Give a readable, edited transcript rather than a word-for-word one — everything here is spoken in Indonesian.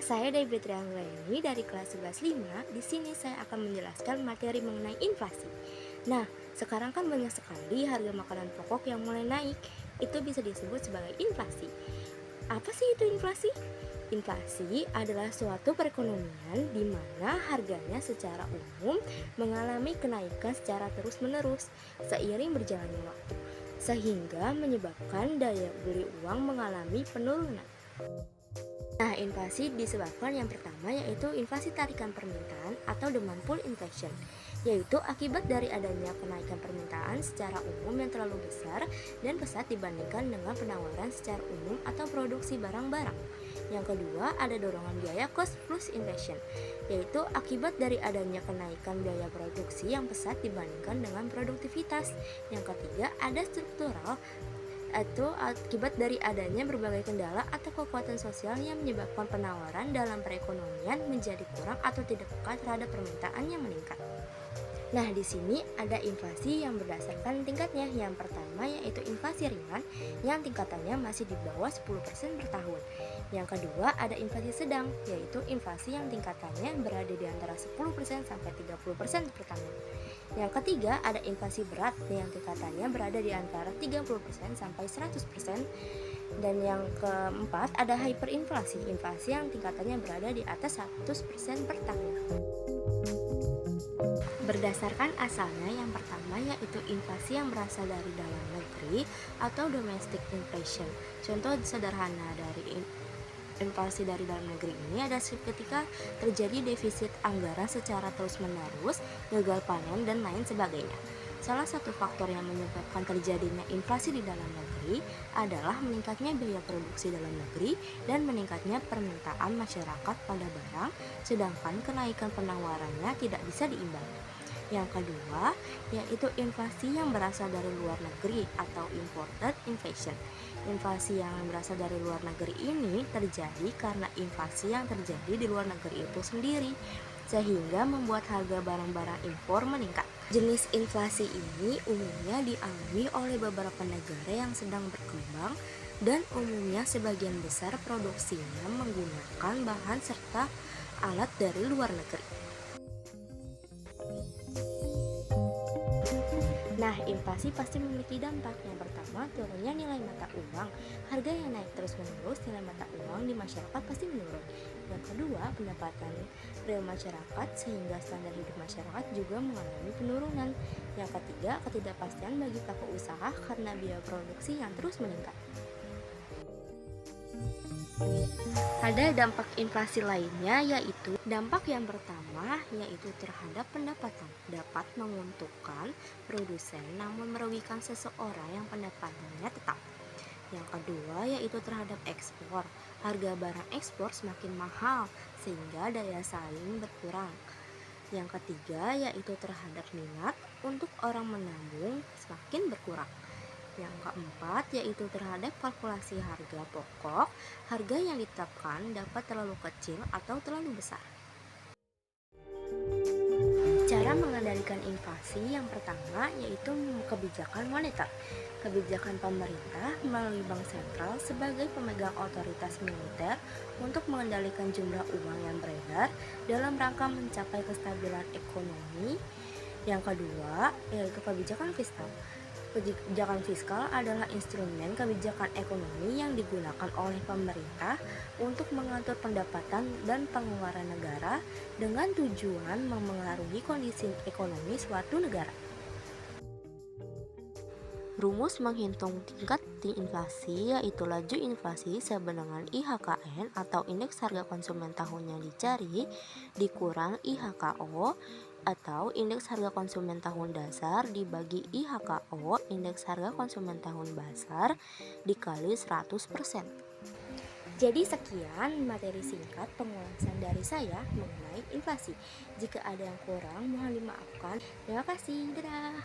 saya Debbie Trianggraini dari kelas 11 5. Di sini saya akan menjelaskan materi mengenai inflasi. Nah, sekarang kan banyak sekali harga makanan pokok yang mulai naik. Itu bisa disebut sebagai inflasi. Apa sih itu inflasi? Inflasi adalah suatu perekonomian di mana harganya secara umum mengalami kenaikan secara terus-menerus seiring berjalannya waktu, sehingga menyebabkan daya beli uang mengalami penurunan. Nah, inflasi disebabkan yang pertama yaitu inflasi tarikan permintaan atau demand pull inflation, yaitu akibat dari adanya kenaikan permintaan secara umum yang terlalu besar dan pesat dibandingkan dengan penawaran secara umum atau produksi barang-barang. Yang kedua, ada dorongan biaya cost plus inflation, yaitu akibat dari adanya kenaikan biaya produksi yang pesat dibandingkan dengan produktivitas. Yang ketiga, ada struktural atau akibat dari adanya berbagai kendala atau kekuatan sosial yang menyebabkan penawaran dalam perekonomian menjadi kurang atau tidak peka terhadap permintaan yang meningkat. Nah, di sini ada inflasi yang berdasarkan tingkatnya. Yang pertama yaitu inflasi ringan yang tingkatannya masih di bawah 10% per tahun. Yang kedua ada inflasi sedang, yaitu inflasi yang tingkatannya berada di antara 10% sampai 30% per tahun. Yang ketiga ada inflasi berat yang tingkatannya berada di antara 30% sampai 100%. Dan yang keempat ada hyperinflasi, inflasi yang tingkatannya berada di atas 100% per tahun. Berdasarkan asalnya, yang pertama yaitu inflasi yang berasal dari dalam negeri atau domestic inflation. Contoh sederhana dari inflasi dari dalam negeri ini ada ketika terjadi defisit anggaran secara terus-menerus, gagal panen, dan lain sebagainya. Salah satu faktor yang menyebabkan terjadinya inflasi di dalam negeri adalah meningkatnya biaya produksi dalam negeri dan meningkatnya permintaan masyarakat pada barang, sedangkan kenaikan penawarannya tidak bisa diimbangi. Yang kedua, yaitu inflasi yang berasal dari luar negeri atau imported inflation. Inflasi yang berasal dari luar negeri ini terjadi karena inflasi yang terjadi di luar negeri itu sendiri, sehingga membuat harga barang-barang impor meningkat. Jenis inflasi ini umumnya dialami oleh beberapa negara yang sedang berkembang dan umumnya sebagian besar produksinya menggunakan bahan serta alat dari luar negeri. Nah, inflasi pasti memiliki dampak. Yang pertama, turunnya nilai mata uang. Harga yang naik terus-menerus, nilai mata uang di masyarakat pasti menurun. Yang kedua, pendapatan real masyarakat sehingga standar hidup masyarakat juga mengalami penurunan. Yang ketiga, ketidakpastian bagi pelaku usaha karena biaya produksi yang terus meningkat. Ada dampak inflasi lainnya, yaitu dampak yang pertama yaitu terhadap pendapatan, dapat menguntungkan produsen namun merugikan seseorang yang pendapatannya tetap. Yang kedua yaitu terhadap ekspor, harga barang ekspor semakin mahal sehingga daya saing berkurang. Yang ketiga yaitu terhadap minat untuk orang menabung semakin berkurang. Yang keempat yaitu terhadap kalkulasi harga pokok, harga yang ditetapkan dapat terlalu kecil atau terlalu besar. Cara mengendalikan inflasi yang pertama yaitu kebijakan moneter. Kebijakan pemerintah melalui bank sentral sebagai pemegang otoritas moneter untuk mengendalikan jumlah uang yang beredar dalam rangka mencapai kestabilan ekonomi. Yang kedua yaitu kebijakan fiskal. Kebijakan fiskal adalah instrumen kebijakan ekonomi yang digunakan oleh pemerintah untuk mengatur pendapatan dan pengeluaran negara dengan tujuan memengaruhi kondisi ekonomi suatu negara. Rumus menghitung tingkat inflasi yaitu laju inflasi sama dengan IHKN atau indeks harga konsumen tahun yang dicari dikurang IHKO atau indeks harga konsumen tahun dasar dibagi IHKO indeks harga konsumen tahun basar dikali 100%. Jadi sekian materi singkat pengulasan dari saya mengenai inflasi. Jika ada yang kurang mohon dimaafkan. Terima kasih. Dadah.